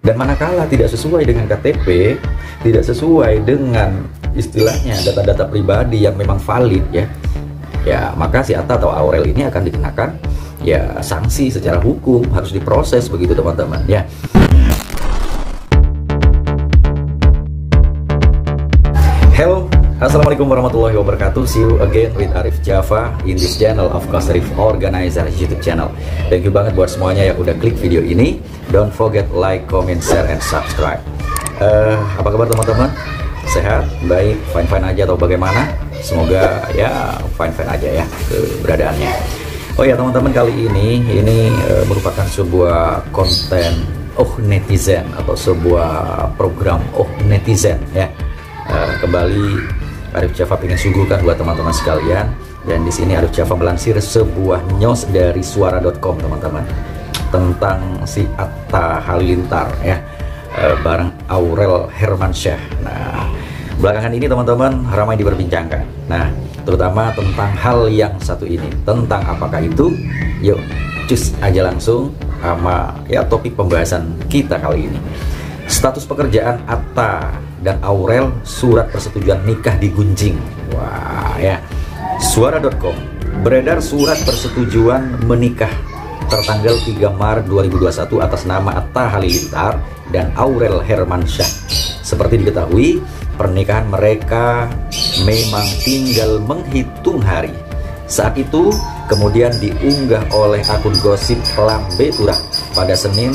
Dan manakala tidak sesuai dengan KTP, tidak sesuai dengan istilahnya data-data pribadi yang memang valid ya maka si Atta atau Aurel ini akan dikenakan ya sanksi secara hukum, harus diproses begitu teman-teman ya. Hello, assalamualaikum warahmatullahi wabarakatuh. See you again with Arif Java in this channel of course Arif Organizer YouTube channel. Thank you banget buat semuanya yang udah klik video ini. Don't forget like, comment, share, and subscribe. Apa kabar teman-teman? Sehat, baik, fine aja atau bagaimana? Semoga ya fine aja ya keberadaannya. Oh ya teman-teman, kali ini merupakan sebuah konten netizen atau sebuah program netizen ya. Kembali Arif Java ingin suguhkan buat teman-teman sekalian, dan di sini Arif Java melansir sebuah news dari suara.com teman-teman tentang si Atta Halilintar ya bareng Aurel Hermansyah. Nah, belakangan ini teman-teman ramai diperbincangkan. Nah, terutama tentang hal yang satu ini. Tentang apakah itu? Yuk, cus aja langsung sama ya topik pembahasan kita kali ini. Status pekerjaan Atta dan Aurel, surat persetujuan nikah digunjing. Wah ya, suara.com beredar surat persetujuan menikah tertanggal 3 Maret 2021 atas nama Atta Halilintar dan Aurel Hermansyah. Seperti diketahui, pernikahan mereka memang tinggal menghitung hari. Saat itu kemudian diunggah oleh akun gosip Lambe Turah pada Senin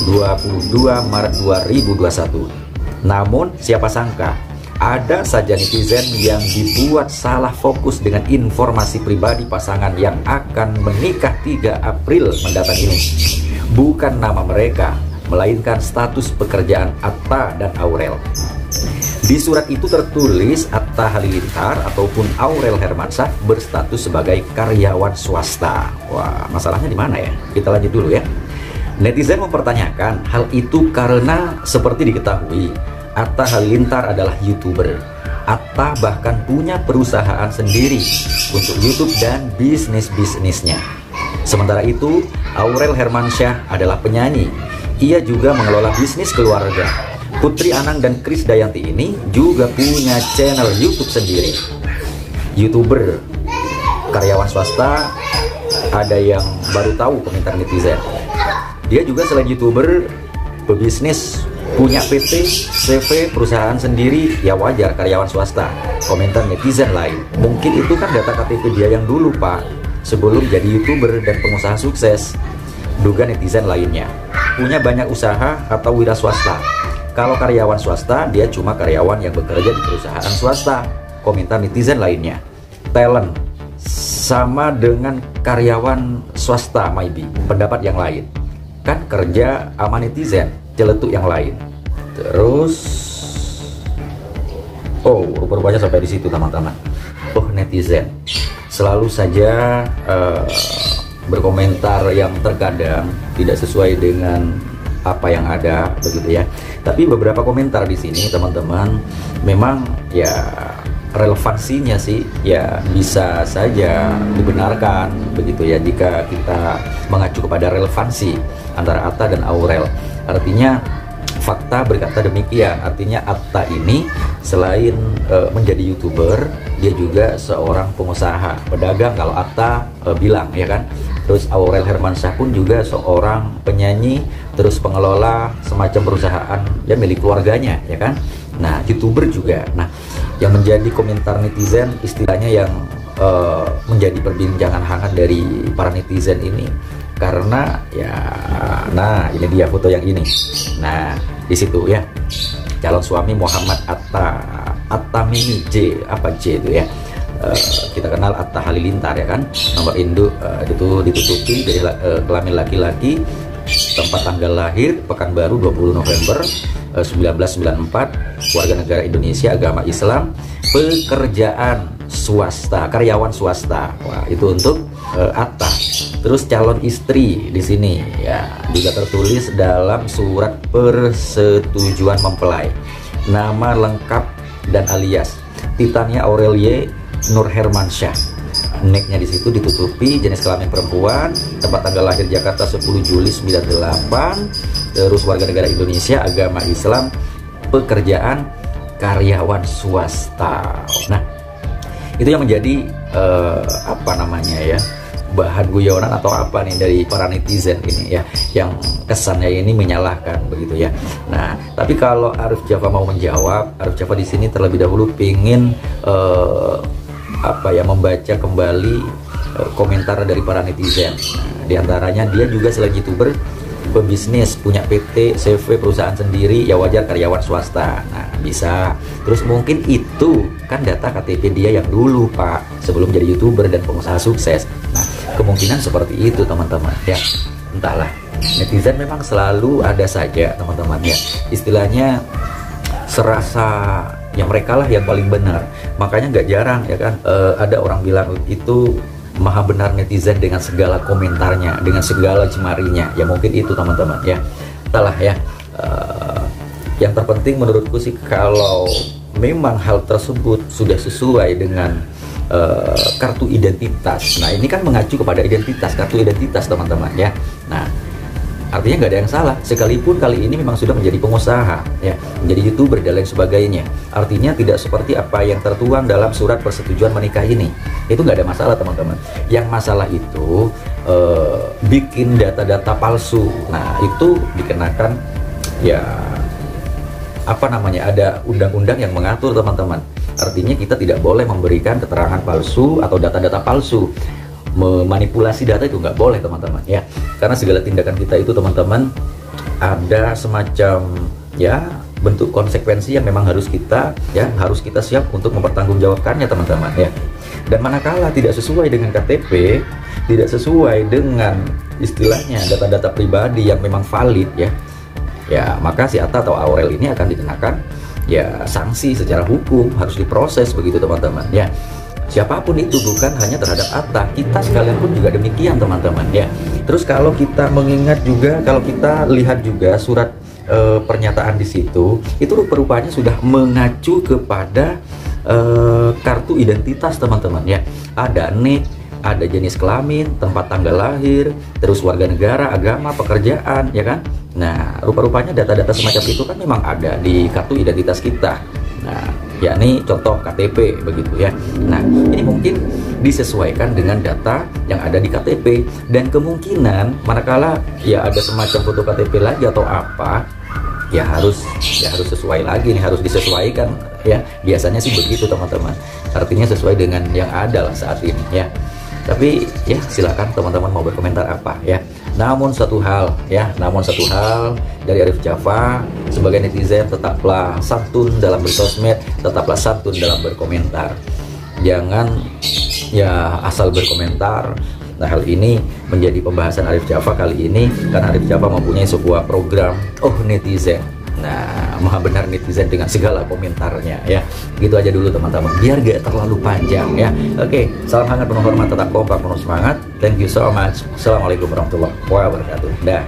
22 Maret 2021. Namun siapa sangka ada saja netizen yang dibuat salah fokus dengan informasi pribadi pasangan yang akan menikah 3 April mendatang ini. Bukan nama mereka, melainkan status pekerjaan Atta dan Aurel. Di surat itu tertulis Atta Halilintar ataupun Aurel Hermansyah berstatus sebagai karyawan swasta. Wah, masalahnya di mana ya? Kita lanjut dulu ya. Netizen mempertanyakan hal itu karena seperti diketahui, Atta Halilintar adalah YouTuber. Atta bahkan punya perusahaan sendiri untuk YouTube dan bisnisnya. Sementara itu, Aurel Hermansyah adalah penyanyi. Ia juga mengelola bisnis keluarga. Putri Anang dan Krisdayanti ini juga punya channel YouTube sendiri. YouTuber, karyawan swasta, ada yang baru tahu komentar netizen. Dia juga selain YouTuber, pebisnis, punya PT, CV, perusahaan sendiri, ya wajar karyawan swasta. Komentar netizen lain, mungkin itu kan data KTP dia yang dulu pak, sebelum jadi YouTuber dan pengusaha sukses. Duga netizen lainnya, punya banyak usaha atau wira swasta. Kalau karyawan swasta, dia cuma karyawan yang bekerja di perusahaan swasta. Komentar netizen lainnya, talent sama dengan karyawan swasta maybe. Pendapat yang lain, kan kerja sama netizen, celetuk yang lain. Terus rupanya sampai di situ teman-teman. Netizen selalu saja berkomentar yang terkadang tidak sesuai dengan apa yang ada begitu ya. Tapi beberapa komentar di sini teman-teman memang ya relevansinya sih ya bisa saja dibenarkan begitu ya, jika kita mengacu kepada relevansi antara Atta dan Aurel. Artinya fakta berkata demikian. Artinya Atta ini selain menjadi YouTuber, dia juga seorang pengusaha, pedagang kalau Atta bilang ya kan. Terus Aurel Hermansyah pun juga seorang penyanyi, terus pengelola semacam perusahaan ya milik keluarganya ya kan. Nah, YouTuber juga. Nah, yang menjadi komentar netizen istilahnya yang menjadi perbincangan hangat dari para netizen ini karena ya, nah ini dia foto yang ini. Nah, di situ ya calon suami Muhammad Atta Mimi J itu ya. Kita kenal Atta Halilintar ya kan, nomor induk itu ditutupi dari kelamin laki-laki, tempat tanggal lahir Pekanbaru 20 November 1994, warga negara Indonesia, agama Islam, pekerjaan swasta, karyawan swasta. Wah, itu untuk Atta. Terus calon istri di sini ya juga tertulis dalam surat persetujuan mempelai, nama lengkap dan alias Titania Aurelie Nur Hermansyah. Nicknya di situ ditutupi, jenis kelamin perempuan, tempat tanggal lahir Jakarta 10 Juli 98, terus warga negara Indonesia, agama Islam, pekerjaan karyawan swasta. Nah, itu yang menjadi apa namanya ya, bahan guyonan atau apa nih dari para netizen ini ya, yang kesannya ini menyalahkan begitu ya. Nah, tapi kalau Arif Java mau menjawab, Arif Java di sini terlebih dahulu ingin apa ya, membaca kembali komentar dari para netizen. Nah, di antaranya dia juga selain YouTuber, pebisnis, punya PT, CV, perusahaan sendiri, ya wajar karyawan swasta. Nah, bisa. Terus mungkin itu kan data KTP dia yang dulu Pak, sebelum jadi YouTuber dan pengusaha sukses. Nah, kemungkinan seperti itu teman-teman ya. Entahlah, netizen memang selalu ada saja teman-teman ya, istilahnya serasa yang mereka lah yang paling benar. Makanya nggak jarang ya kan, ada orang bilang itu maha benar netizen dengan segala komentarnya, dengan segala cemarinya. Ya mungkin itu teman-teman ya. Entahlah ya, yang terpenting menurutku sih kalau memang hal tersebut sudah sesuai dengan kartu identitas. Nah, ini kan mengacu kepada identitas, kartu identitas teman-teman ya. Nah, artinya nggak ada yang salah, sekalipun kali ini memang sudah menjadi pengusaha ya, menjadi YouTuber dan lain sebagainya. Artinya tidak seperti apa yang tertuang dalam surat persetujuan menikah ini. Itu nggak ada masalah teman-teman. Yang masalah itu bikin data-data palsu. Nah, itu dikenakan ya, apa namanya, ada undang-undang yang mengatur teman-teman. Artinya kita tidak boleh memberikan keterangan palsu atau data-data palsu. Memanipulasi data itu nggak boleh teman-teman ya, karena segala tindakan kita itu teman-teman ada semacam ya bentuk konsekuensi yang memang harus kita siap untuk mempertanggungjawabkannya teman-teman ya. Dan manakala tidak sesuai dengan KTP, tidak sesuai dengan istilahnya data-data pribadi yang memang valid ya, maka si Atta atau Aurel ini akan dikenakan ya sanksi secara hukum, harus diproses begitu teman-teman ya. Siapapun itu, bukan hanya terhadap Atta, kita sekalian pun juga demikian teman-teman ya. Terus kalau kita mengingat juga, kalau kita lihat juga surat pernyataan di situ, itu rupa-rupanya sudah mengacu kepada kartu identitas teman-teman ya. Ada NIK, ada jenis kelamin, tempat tanggal lahir, terus warga negara, agama, pekerjaan ya kan. Nah, rupa-rupanya data-data semacam itu kan memang ada di kartu identitas kita. Nah, yakni contoh KTP begitu ya. Nah, ini mungkin disesuaikan dengan data yang ada di KTP, dan kemungkinan manakala ya ada semacam foto KTP lagi atau apa, ya harus sesuai lagi nih, harus disesuaikan ya. Biasanya sih begitu teman-teman. Artinya sesuai dengan yang ada lah saat ini ya. Tapi ya silakan teman-teman mau berkomentar apa ya. Namun satu hal dari Arif Java sebagai netizen, tetaplah santun dalam bersosmed, tetaplah santun dalam berkomentar. Jangan ya asal berkomentar. Nah, hal ini menjadi pembahasan Arif Java kali ini karena Arif Java mempunyai sebuah program netizen. Nah, maha benar netizen dengan segala komentarnya ya. Gitu aja dulu teman-teman, biar gak terlalu panjang ya. Oke, salam hangat, penuh hormat, tetap kompak, penuh semangat. Thank you so much. Assalamualaikum warahmatullahi wabarakatuh. Dah.